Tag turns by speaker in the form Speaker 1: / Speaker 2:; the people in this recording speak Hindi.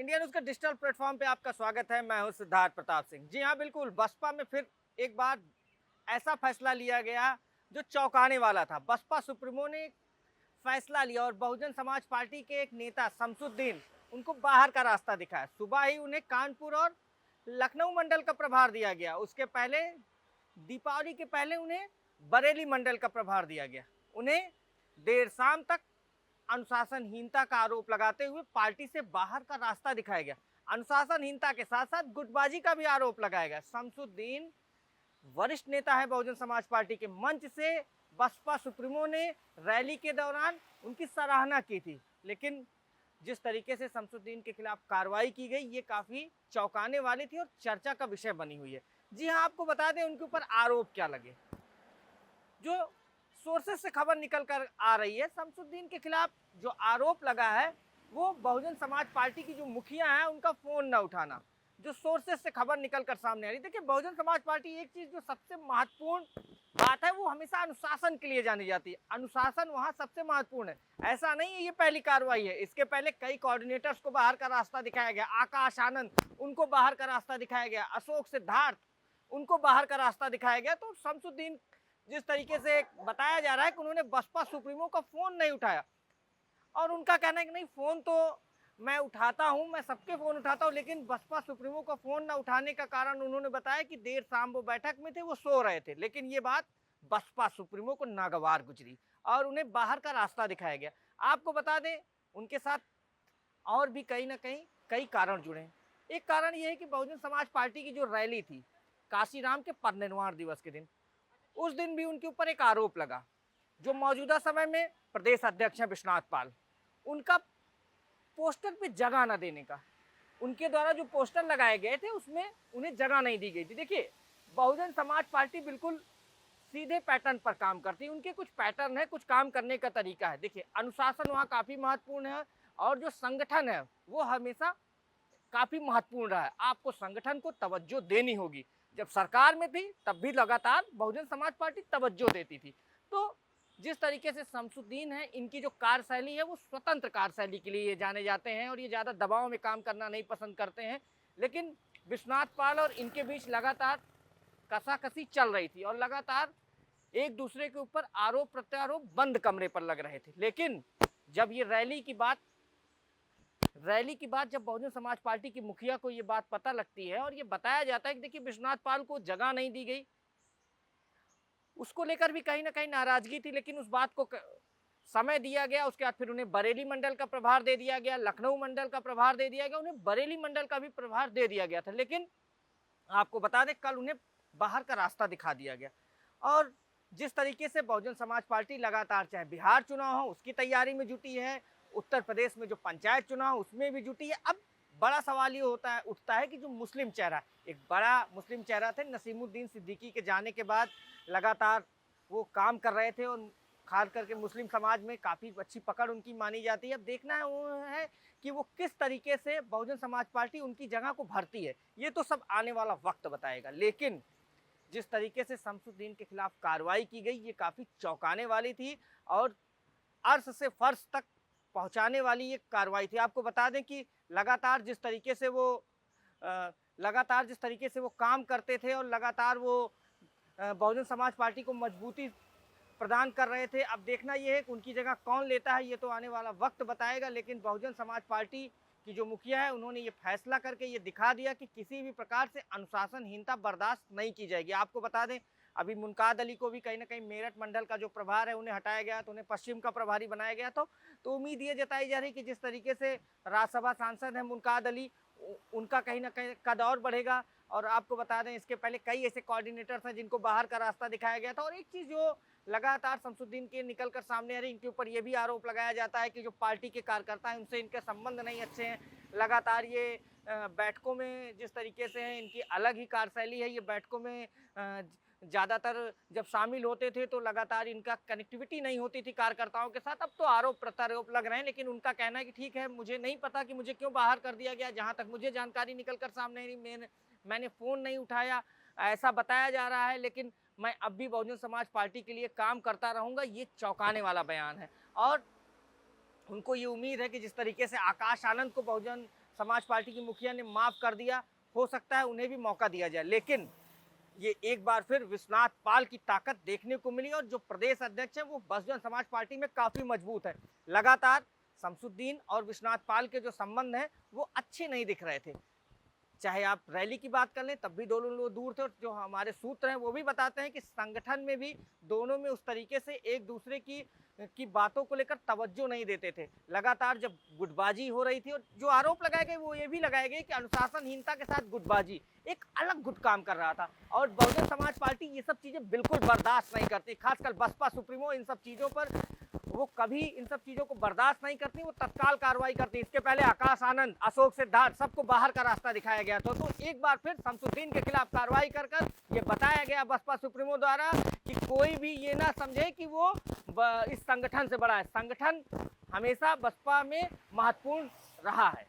Speaker 1: इंडिया न्यूज के डिजिटल प्लेटफॉर्म पे आपका स्वागत है। मैं हूं सिद्धार्थ प्रताप सिंह। जी हाँ, बिल्कुल, बसपा में फिर एक बार ऐसा फैसला लिया गया जो चौंकाने वाला था। बसपा सुप्रीमो ने एक फैसला लिया और बहुजन समाज पार्टी के एक नेता शमसुद्दीन, उनको बाहर का रास्ता दिखाया। सुबह ही उन्हें कानपुर और लखनऊ मंडल का प्रभार दिया गया। उसके पहले दीपावली के पहले उन्हें बरेली मंडल का प्रभार दिया गया। उन्हें देर शाम तक अनुशासनहीनता का आरोप लगाते हुए पार्टी से बाहर का रास्ता दिखाया गया। अनुशासनहीनता के साथ साथ गुटबाजी का भी आरोप लगाया गया। शमसुद्दीन वरिष्ठ नेता है बहुजन समाज पार्टी के। मंच से बसपा सुप्रीमो ने रैली के दौरान उनकी सराहना की थी, लेकिन जिस तरीके से शमसुद्दीन के खिलाफ कार्रवाई की गई, ये काफी चौंकाने वाली थी और चर्चा का विषय बनी हुई है। जी हाँ, आपको बता दें उनके ऊपर आरोप क्या लगे। जो सोर्सेस से खबर निकल कर आ रही है, शमसुद्दीन के खिलाफ जो आरोप लगा है वो बहुजन समाज पार्टी की जो मुखिया है उनका फोन न उठाना। जो सोर्सेस से खबर निकल कर सामने आ रही, देखिए बहुजन समाज पार्टी एक चीज जो सबसे महत्वपूर्ण बात है वो हमेशा अनुशासन के लिए जानी जाती है। अनुशासन वहां सबसे महत्वपूर्ण है। ऐसा नहीं है ये पहली कार्रवाई है, इसके पहले कई कोऑर्डिनेटर्स को बाहर का रास्ता दिखाया गया। आकाश आनंद, उनको बाहर का रास्ता दिखाया गया। अशोक सिद्धार्थ, उनको बाहर का रास्ता दिखाया गया। तो शमसुद्दीन जिस तरीके से बताया जा रहा है कि उन्होंने बसपा सुप्रीमो का फोन नहीं उठाया, और उनका कहना है कि नहीं, फोन तो मैं उठाता हूं, मैं सबके फोन उठाता हूं, लेकिन बसपा सुप्रीमो का फोन ना उठाने का कारण उन्होंने बताया कि देर शाम वो बैठक में थे, वो सो रहे थे। लेकिन ये बात बसपा सुप्रीमो को नागवार गुजरी और उन्हें बाहर का रास्ता दिखाया गया। आपको बता दें उनके साथ और भी कहीं ना कहीं कई कारण जुड़े हैं। एक कारण यह है कि बहुजन समाज पार्टी की जो रैली थी काशीराम के परिनिर्वाण दिवस के दिन, उस दिन भी उनके ऊपर एक आरोप लगा। जो मौजूदा समय में प्रदेश अध्यक्ष हैं विश्वनाथ पाल, उनका पोस्टर पे जगह न देने का, उनके द्वारा जो पोस्टर लगाए गए थे उसमें उन्हें जगह नहीं दी गई थी। देखिए, बहुजन समाज पार्टी बिल्कुल सीधे पैटर्न पर काम करती है। उनके कुछ पैटर्न है, कुछ काम करने का तरीका है। देखिए, अनुशासन वहाँ काफी महत्वपूर्ण है और जो संगठन है वो हमेशा काफी महत्वपूर्ण रहा है। आपको संगठन को तवज्जो देनी होगी। जब सरकार में थी तब भी लगातार बहुजन समाज पार्टी तवज्जो देती थी। तो जिस तरीके से शमसुद्दीन है, इनकी जो कार्यशैली है वो स्वतंत्र कार्यशैली के लिए ये जाने जाते हैं और ये ज़्यादा दबाव में काम करना नहीं पसंद करते हैं। लेकिन विश्वनाथ पाल और इनके बीच लगातार कसाकसी चल रही थी और लगातार एक दूसरे के ऊपर आरोप प्रत्यारोप बंद कमरे पर लग रहे थे। लेकिन जब ये रैली की बात जब बहुजन समाज पार्टी की मुखिया को ये बात पता लगती है और ये बताया जाता है कि देखिए विश्वनाथ पाल को जगह नहीं दी गई, उसको लेकर भी कहीं ना कहीं नाराजगी थी। लेकिन उस बात को समय दिया गया। उसके बाद फिर उन्हें बरेली मंडल का प्रभार दे दिया गया, लखनऊ मंडल का प्रभार दे दिया गया, उन्हें बरेली मंडल का भी प्रभार दे दिया गया था। लेकिन आपको बता दें कल उन्हें बाहर का रास्ता दिखा दिया गया। और जिस तरीके से बहुजन समाज पार्टी लगातार चाहे बिहार चुनाव हो उसकी तैयारी में जुटी है, उत्तर प्रदेश में जो पंचायत चुनाव उसमें भी जुटी है। अब बड़ा सवाल ये उठता है कि जो मुस्लिम चेहरा, एक बड़ा मुस्लिम चेहरा थे नसीमुद्दीन सिद्दीकी के जाने के बाद लगातार वो काम कर रहे थे और खास करके मुस्लिम समाज में काफ़ी अच्छी पकड़ उनकी मानी जाती है। अब देखना है वो है कि वो किस तरीके से बहुजन समाज पार्टी उनकी जगह को भरती है, ये तो सब आने वाला वक्त बताएगा। लेकिन जिस तरीके से शमसुद्दीन के खिलाफ कार्रवाई की गई ये काफ़ी चौंकाने वाली थी और अर्श से फर्श तक पहुंचाने वाली ये कार्रवाई थी। आपको बता दें कि लगातार जिस तरीके से वो काम करते थे और लगातार वो बहुजन समाज पार्टी को मजबूती प्रदान कर रहे थे। अब देखना ये है कि उनकी जगह कौन लेता है, ये तो आने वाला वक्त बताएगा। लेकिन बहुजन समाज पार्टी की जो मुखिया है उन्होंने ये फैसला करके ये दिखा दिया कि किसी भी प्रकार से अनुशासनहीनता बर्दाश्त नहीं की जाएगी। आपको बता दें अभी मुनकाद अली को भी कहीं ना कहीं मेरठ मंडल का जो प्रभार है उन्हें हटाया गया, तो उन्हें पश्चिम का प्रभारी बनाया गया। तो उम्मीद ये जताई जा रही कि जिस तरीके से राज्यसभा सांसद हैं मुनकाद अली, उनका कहीं ना कहीं कद और बढ़ेगा। और आपको बता दें इसके पहले कई ऐसे कोऑर्डिनेटर्स हैं जिनको बाहर का रास्ता दिखाया गया था। और एक चीज़ जो लगातार शमसुद्दीन के निकल कर सामने आ रही, इनके ऊपर ये भी आरोप लगाया जाता है कि जो पार्टी के कार्यकर्ता हैं उनसे इनके संबंध नहीं अच्छे हैं। लगातार ये बैठकों में जिस तरीके से है इनकी अलग ही कार्यशैली है। ये बैठकों में ज़्यादातर जब शामिल होते थे तो लगातार इनका कनेक्टिविटी नहीं होती थी कार्यकर्ताओं के साथ। अब तो आरोप प्रत्यारोप लग रहे हैं, लेकिन उनका कहना है कि ठीक है, मुझे नहीं पता कि मुझे क्यों बाहर कर दिया गया। जहाँ तक मुझे जानकारी निकल कर सामने आई, मैंने फ़ोन नहीं उठाया, ऐसा बताया जा रहा है। लेकिन मैं अब भी बहुजन समाज पार्टी के लिए काम करता रहूँगा, ये चौंकाने वाला बयान है। और उनको ये उम्मीद है कि जिस तरीके से आकाश आनंद को बहुजन समाज पार्टी की मुखिया ने माफ कर दिया, हो सकता है उन्हें भी मौका दिया जाए। लेकिन ये एक बार फिर विश्वनाथ पाल की ताकत देखने को मिली और जो प्रदेश अध्यक्ष है वो बहुजन समाज पार्टी में काफी मजबूत है। लगातार शमसुद्दीन और विश्वनाथ पाल के जो संबंध हैं वो अच्छे नहीं दिख रहे थे। चाहे आप रैली की बात कर लें तब भी दोनों लोग दूर थे, और जो हमारे सूत्र हैं वो भी बताते हैं कि संगठन में भी दोनों में उस तरीके से एक दूसरे की बातों को लेकर तवज्जो नहीं देते थे। लगातार जब गुटबाजी हो रही थी, और जो आरोप लगाए गए वो ये भी लगाए गए कि अनुशासनहीनता के साथ गुटबाजी एक अलग गुट काम कर रहा था, और बहुजन समाज पार्टी ये सब चीज़ें बिल्कुल बर्दाश्त नहीं करती। खासकर बसपा सुप्रीमो इन सब चीज़ों पर वो कभी इन सब चीज़ों को बर्दाश्त नहीं करती, वो तत्काल कार्रवाई करती। इसके पहले आकाश आनंद, अशोक सिद्धार्थ सबको बाहर का रास्ता दिखाया गया था। तो एक बार फिर शमसुद्दीन के खिलाफ कार्रवाई कर ये बताया गया बसपा सुप्रीमो द्वारा कि कोई भी ये ना समझे कि वो इस संगठन से बड़ा है। संगठन हमेशा बसपा में महत्वपूर्ण रहा है।